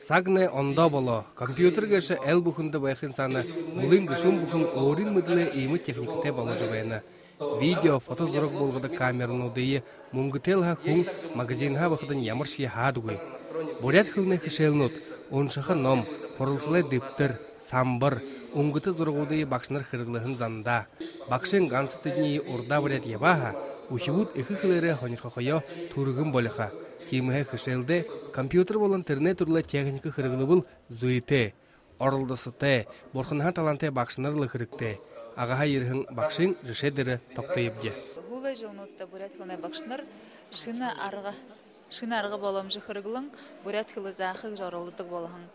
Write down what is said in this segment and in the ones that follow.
Сагне онда боло, компьютер геше эл бухунда байхын саны, мулын гышун бухун орин мыдлы иймы техникте боло жабайна. Видео, фото зорок болгода камерну дые, мунгытелха хун магазинха бахыдан ямырши хадугы. Бурят хылны хышелнут, оншаха ном, порылсылай дыптыр, самбыр, унгыты зоргудые бакшнар хырглыхын занда. Бакшын гансытыдни урда бурят ебаха, ухибут ихыхылары хонирхохойо тургын болыха. Кимге хышелде, компьютер бол интернет урлы техника хырглы был зуйте, орылдысыте, борхынха таланте бакшнарлы хырыкте. Агаха ерхин бакшын жешедері тоқтайыбде. Хулай жылнутта бурят хылнай бакшнар шына арғы болам жихырглың, бурят хылы захыг жарылдык болахын.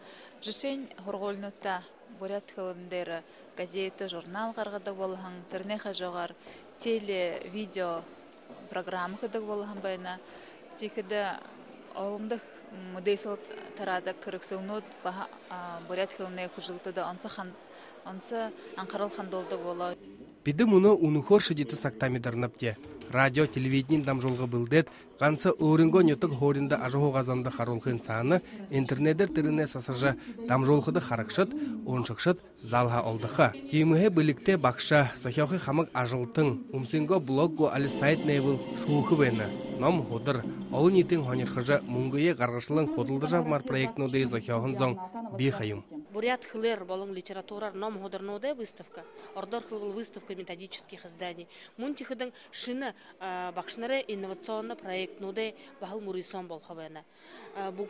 Жешен хорголнутта бурят хылындары газеты, журнал қарғадық болахын, тернеха жоғар, теле, видео программы кыдық болахын байна. Тикіді олымдық мудейсыл тарада кырыксылнут бурят хылнай хужылтыда онсы анқарал хандолды бола. Биді мұны унухор шедеті сақтамидарнапте. Радио, телевидение дамжолғы білдет, қансы өрінго нетік хоринда ажығы ғазанды қарулқын саны, интернетер тіріне сасыржа дамжолғыды қарақшыт, оншықшыт залға олдықы. Кейміге білікте бақша, сахиоқы қамық ажылтың, умсенго блогго алі сайт нейбіл шуықы бәйні. Ном ғудыр, олы нетің хонерхыжа мұңгые қарғышылың қодылды жавмар проектнуды захиоқын зоң бей қайым. Бурят хылер болон литература ном худерноде выставка. Ордор хылгыл выставка методических изданий. Мунтихыдың шыны бакшнары инновационный проектнуде бахыл мурисон бол хабена.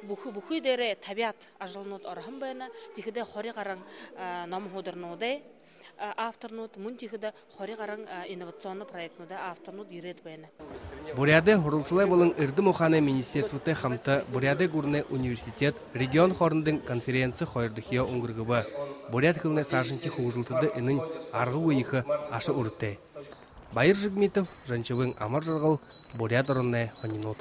Бухы дере табиат ажылнут орхам бена. Тихыде хори қараң ном худерноде авторнут мунтихыда хори қараң инновационный проектнуде авторнут ирет бена. Буряде хурулсылай болын ырды муханы министерствоте хамта Буряде гурне университет регион хорындың конференция хойырдыхия уңгыргыбы. Бурят хылны сажынчы хужылтыды инын арғы уйықы ашы урытты. Байыр Жигмитов, Жанчевың Амар Жырғыл, Бурят орынны хонинут.